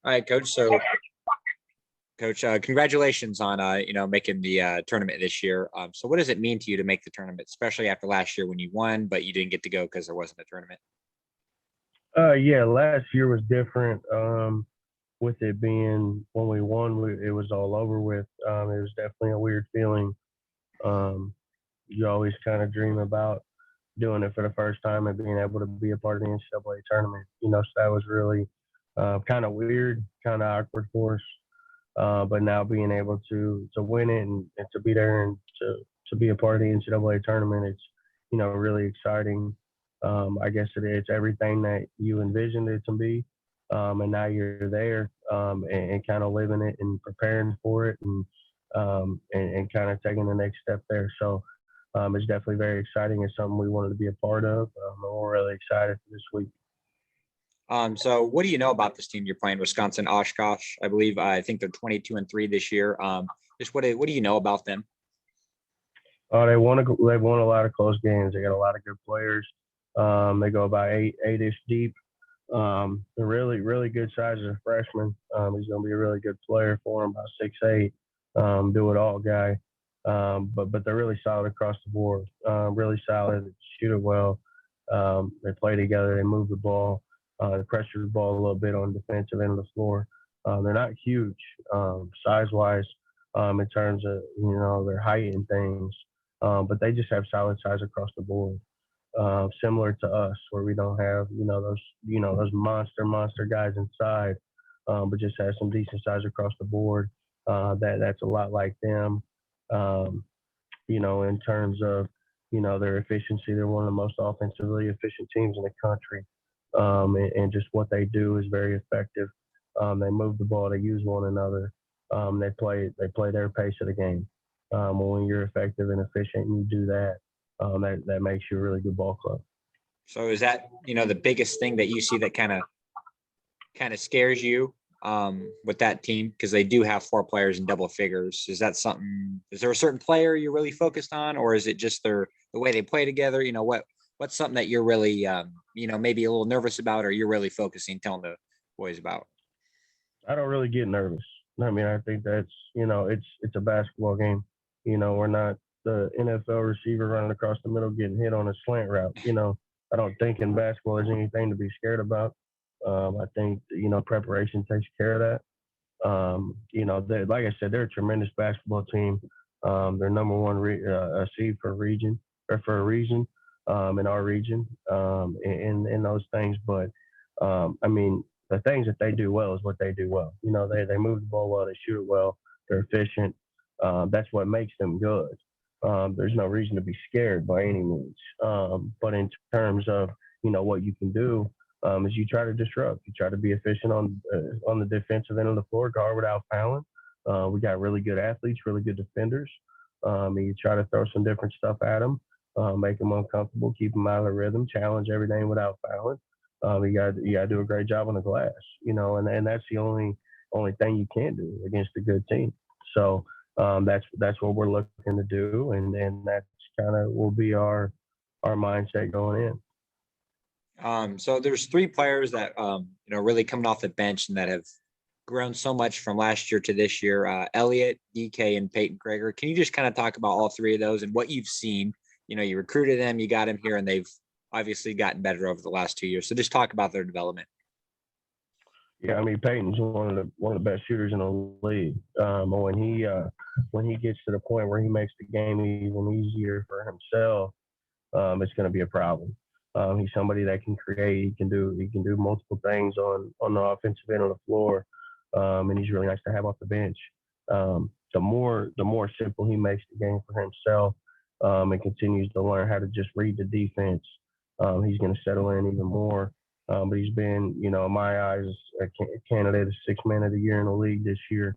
All right, Coach. So, Coach, congratulations on making the tournament this year. So, what does it mean to you to make the tournament, especially after last year when you won, but you didn't get to go because there wasn't a tournament? Yeah, last year was different. With it being when we won, it was all over with. It was definitely a weird feeling. Um, you always kind of dream about doing it for the first time and being able to be a part of the NCAA tournament. So that was really kind of weird, kind of awkward for us. But now being able to win it and to be there and to be a part of the NCAA tournament, it's really exciting. I guess it's everything that you envisioned it to be, and now you're there and kind of living it and preparing for it and kind of taking the next step there. So it's definitely very exciting. It's something we wanted to be a part of. And we're really excited for this week. So what do you know about this team you're playing, Wisconsin Oshkosh? I believe I think they're 22-3 this year. Just what do you know about them? They've won a lot of close games. They got a lot of good players. They go about eight-ish deep. They're really, really good size as a freshman. He's going to be a really good player for him, about 6'8", do it all guy. But they're really solid across the board. Really solid. They shoot it well. They play together. They move the ball. They pressure the ball a little bit on the defensive end of the floor. They're not huge size-wise in terms of their height and things, but they just have solid size across the board. Similar to us, where we don't have those monster guys inside, but just have some decent size across the board. That's a lot like them. In terms of their efficiency, they're one of the most offensively efficient teams in the country, and just what they do is very effective. They move the ball, they use one another. They play their pace of the game. When you're effective and efficient, and you do that. That makes you a really good ball club. So is that the biggest thing that you see that kind of scares you with that team, because they do have 4 players in double figures? Is that something? Is there a certain player you're really focused on, or is it just the way they play together? What's something that you're really maybe a little nervous about, or you're really focusing, telling the boys about? I don't really get nervous. I mean, I think that's it's a basketball game. We're not the NFL receiver running across the middle getting hit on a slant route. I don't think in basketball there's anything to be scared about. I think preparation takes care of that. Like I said, they're a tremendous basketball team. They're number one seed for a reason in our region, in those things. But I mean, the things that they do well is what they do well. They move the ball well, they shoot it well, they're efficient. That's what makes them good. There's no reason to be scared by any means. But in terms of what you can do, is you try to disrupt. You try to be efficient on the defensive end of the floor, guard without fouling. We got really good athletes, really good defenders. And you try to throw some different stuff at them, make them uncomfortable, keep them out of the rhythm, challenge everything without fouling. You got to do a great job on the glass, and that's the only thing you can do against a good team. So that's what we're looking to do, and that's kind of will be our mindset going in. So there's 3 players that really coming off the bench and that have grown so much from last year to this year. Elliott, DK, and Peyton Krager. Can you just kind of talk about all 3 of those and what you've seen? You recruited them, you got them here, and they've obviously gotten better over the last 2 years. So just talk about their development. Yeah, I mean, Peyton's one of the best shooters in the league. When he gets to the point where he makes the game even easier for himself, it's going to be a problem. He's somebody that can create. He can do multiple things on the offensive end of the floor, and he's really nice to have off the bench. The more simple he makes the game for himself, and continues to learn how to just read the defense, he's going to settle in even more. But he's been, in my eyes, a candidate of 6th man of the year in the league this year,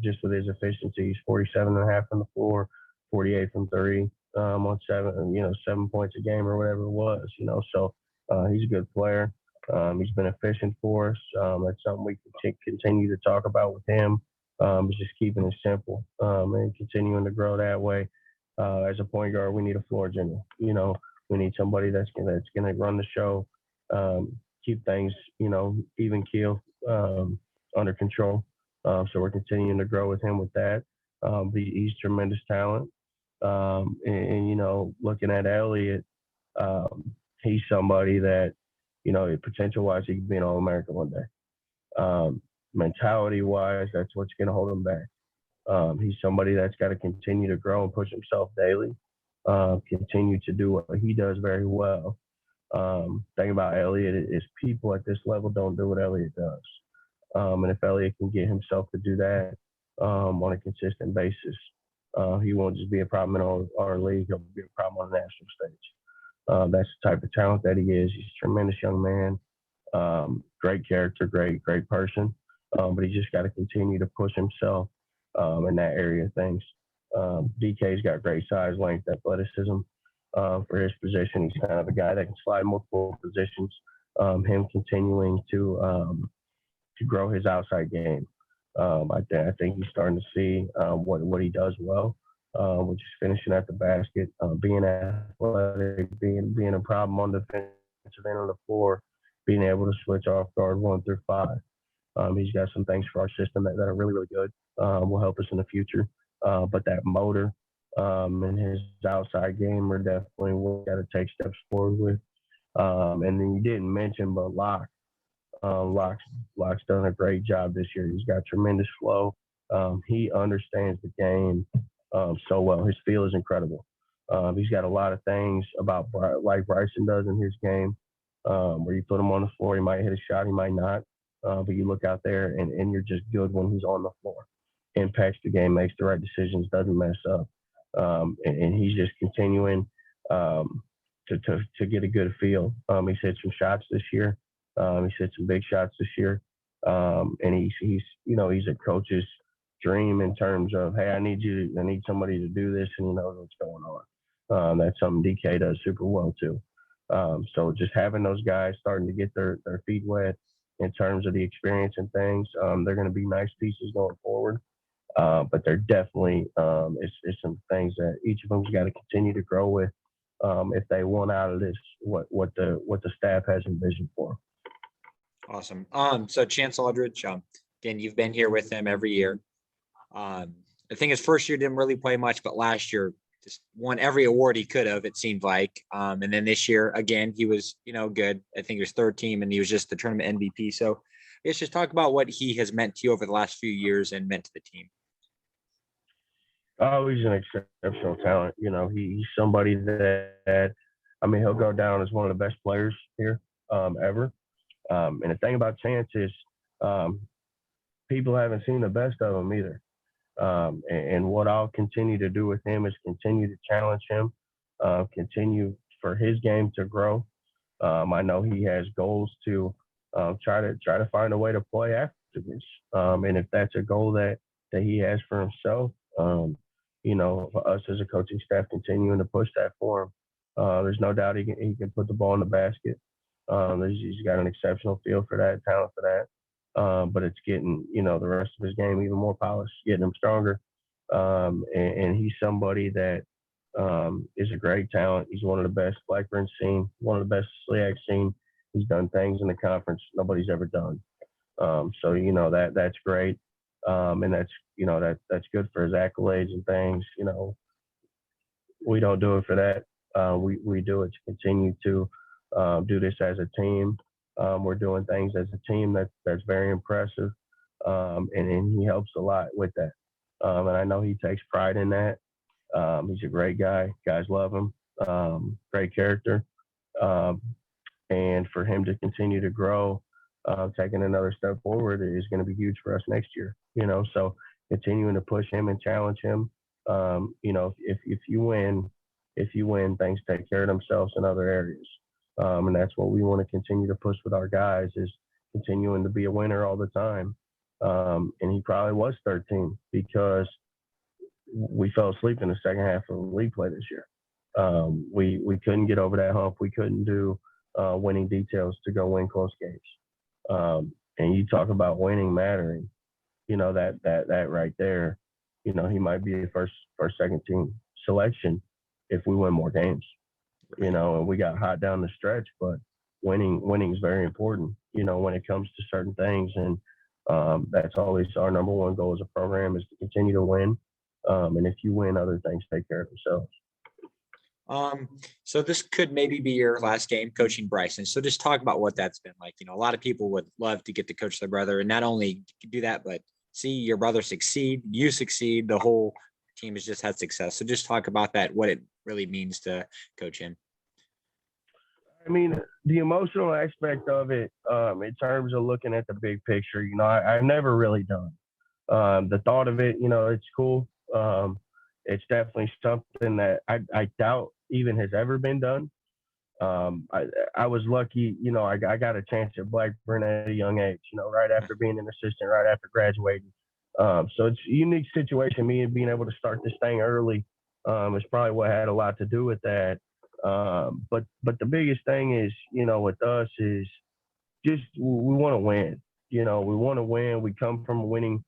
just with his efficiency. He's 47.5 from the floor, 48 from 3, on 7 points a game or whatever it was, So he's a good player. He's been efficient for us. That's something we can continue to talk about with him. Is just keeping it simple and continuing to grow that way. As a point guard, we need a floor general. We need somebody that's gonna run the show. keep things, even keel, under control. So we're continuing to grow with him with that. He's tremendous talent. Looking at Elliott, he's somebody that, potential wise, he could be an All American one day. Mentality wise, that's what's going to hold him back. He's somebody that's got to continue to grow and push himself daily, continue to do what he does very well. Thing about Elliott is people at this level don't do what Elliott does. And if Elliott can get himself to do that on a consistent basis, he won't just be a problem in our league. He'll be a problem on the national stage. That's the type of talent that he is. He's a tremendous young man, great character, great person. But he just got to continue to push himself in that area of things. DK's got great size, length, athleticism for his position. He's kind of a guy that can slide multiple positions. Him continuing to grow his outside game. I think he's starting to see what he does well, which is finishing at the basket, being athletic, being a problem on the defensive end of the floor, being able to switch off guard 1 through 5. He's got some things for our system that are really, really good. Will help us in the future. But that motor and his outside game are definitely what we got to take steps forward with. And then you didn't mention, but Locke's done a great job this year. He's got tremendous flow. He understands the game so well. His feel is incredible. He's got a lot of things like Bryson does in his game, where you put him on the floor, he might hit a shot, he might not. But you look out there and you're just good when he's on the floor. Impacts the game, makes the right decisions, doesn't mess up. And he's just continuing to get a good feel. He's hit some shots this year. He's hit some big shots this year. And he's a coach's dream in terms of, hey, I need somebody to do this, and he knows what's going on. That's something DK does super well too. So just having those guys starting to get their feet wet in terms of the experience and things, they're going to be nice pieces going forward. But they're definitely it's some things that each of them's got to continue to grow with if they want out of this what the staff has envisioned for them. Awesome. So Chance Aldridge, again, you've been here with him every year. I think his first year didn't really play much, but last year just won every award he could have, it seemed like. And then this year, again, he was, good. I think he was third team, and he was just the tournament MVP. So I guess just talk about what he has meant to you over the last few years and meant to the team. Oh, he's an exceptional talent. He's somebody that, he'll go down as one of the best players here ever. And the thing about Chance is people haven't seen the best of him either. And what I'll continue to do with him is continue to challenge him, continue for his game to grow. I know he has goals to try to find a way to play after this. And if that's a goal that he has for himself, for us as a coaching staff continuing to push that for him, there's no doubt he can put the ball in the basket. He's got an exceptional feel for that, talent for that. But it's getting, the rest of his game even more polished, getting him stronger. And he's somebody that is a great talent. He's one of the best Blackburn's seen, one of the best SLEAC's seen. He's done things in the conference nobody's ever done. So that's great. And that's good for his accolades and things. We don't do it for that. We do it to continue to do this as a team. We're doing things as a team that's very impressive, and he helps a lot with that. And I know he takes pride in that. He's a great guy. Guys love him. Great character. And for him to continue to grow, taking another step forward is going to be huge for us next year. So continuing to push him and challenge him. If you win, things take care of themselves in other areas. And that's what we want to continue to push with our guys, is continuing to be a winner all the time. And he probably was 13 because we fell asleep in the second half of the league play this year. We couldn't get over that hump. We couldn't do winning details to go win close games. And you talk about winning mattering, that right there, he might be the first second team selection if we win more games. And we got hot down the stretch, but winning is very important, when it comes to certain things. And that's always our number one goal as a program, is to continue to win. And if you win, other things take care of themselves. So this could maybe be your last game coaching Bryson. So just talk about what that's been like. A lot of people would love to get to coach their brother, and not only do that, but see your brother succeed, you succeed, the whole team has just had success. So just talk about that, what it really means to coach him. I mean, the emotional aspect of it, in terms of looking at the big picture, I've never really done. The thought of it, it's cool. It's definitely something that I doubt even has ever been done. I was lucky, I got a chance at Blackburn at a young age, right after being an assistant, right after graduating. So it's a unique situation. Me and being able to start this thing early is probably what had a lot to do with that. But the biggest thing is, with us is just we want to win. We want to win. We come from a winning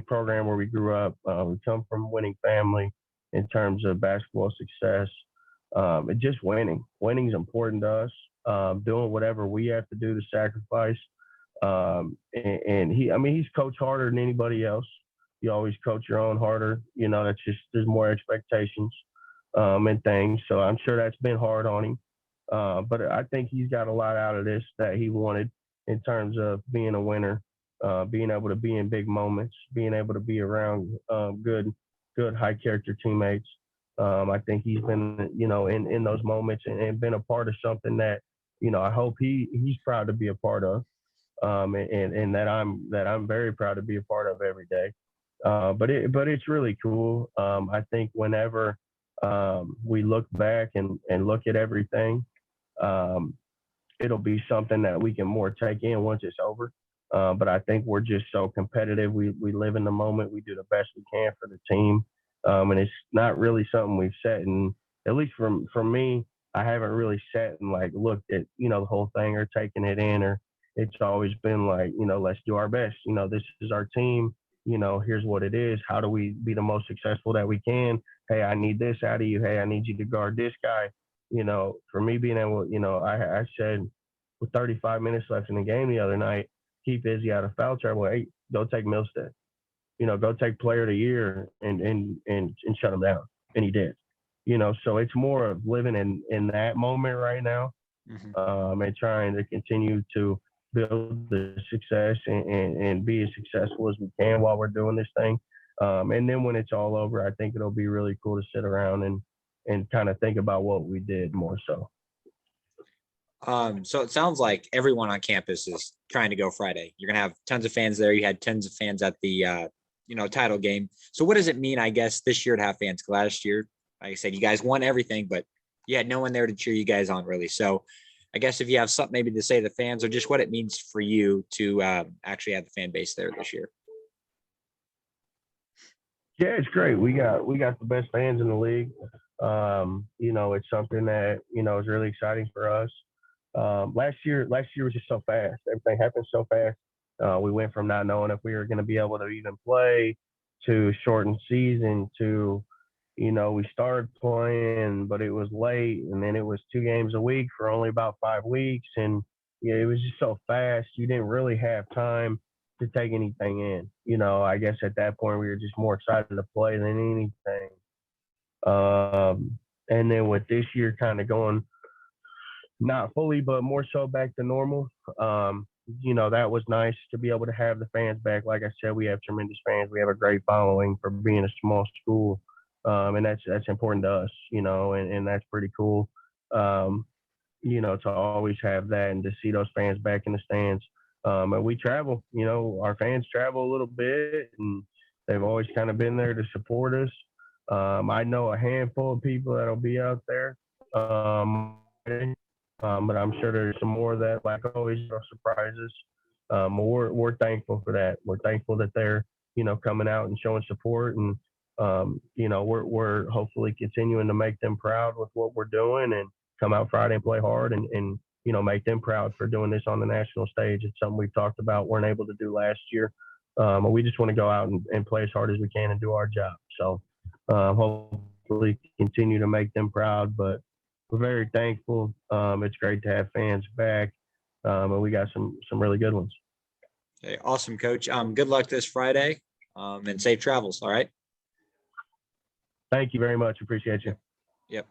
program where we grew up. We come from a winning family in terms of basketball success. And just winning. Winning is important to us. Doing whatever we have to do to sacrifice. And he's coached harder than anybody else. You always coach your own harder. That's just, there's more expectations and things. So I'm sure that's been hard on him. But I think he's got a lot out of this that he wanted in terms of being a winner, being able to be in big moments, being able to be around good high character teammates. I think he's been, in those moments and been a part of something that, I hope he's proud to be a part of, and that I'm very proud to be a part of every day. But it's really cool. I think whenever we look back and look at everything, it'll be something that we can more take in once it's over. But I think we're just so competitive. We live in the moment. We do the best we can for the team. And it's not really something we've set. And at least for me, I haven't really sat and looked at, the whole thing or taken it in, or it's always been let's do our best. This is our team. Here's what it is. How do we be the most successful that we can? Hey, I need this out of you. Hey, I need you to guard this guy. For me being able, I said with 35 minutes left in the game the other night, keep Izzy out of foul trouble. Hey, go take Milstead. Go take player of the year and shut him down. And he did. So it's more of living in that moment right now, and trying to continue to build the success and be as successful as we can while we're doing this thing. And then when it's all over, I think it'll be really cool to sit around and kind of think about what we did more so. So it sounds like everyone on campus is trying to go Friday. You're going to have tons of fans there. You had tons of fans at the, title game. So what does it mean, I guess, this year to have fans? Last year, like I said, you guys won everything, but you had no one there to cheer you guys on, really. So I guess if you have something maybe to say to the fans, or just what it means for you to actually have the fan base there this year. Yeah, it's great. We got the best fans in the league. It's something that, is really exciting for us. Last year was just so fast. Everything happened so fast. We went from not knowing if we were going to be able to even play to shortened season to, we started playing, but it was late, and then it was 2 games a week for only about 5 weeks. And it was just so fast. You didn't really have time to take anything in. I guess at that point we were just more excited to play than anything. And then with this year kind of going, not fully, but more so back to normal. That was nice to be able to have the fans back. Like I said, we have tremendous fans. We have a great following for being a small school. And that's important to us, and that's pretty cool. To always have that and to see those fans back in the stands. And we travel, our fans travel a little bit, and they've always kind of been there to support us. I know a handful of people that'll be out there. But I'm sure there's some more that, like always, are surprises. We're thankful for that. We're thankful that they're, coming out and showing support, and we're hopefully continuing to make them proud with what we're doing, and come out Friday and play hard, and make them proud for doing this on the national stage. It's something we've talked about, weren't able to do last year. But we just want to go out and play as hard as we can and do our job. So hopefully continue to make them proud, but we're very thankful. It's great to have fans back, and we got some really good ones. Okay, awesome, Coach. Good luck this Friday, and safe travels. All right. Thank you very much. Appreciate you.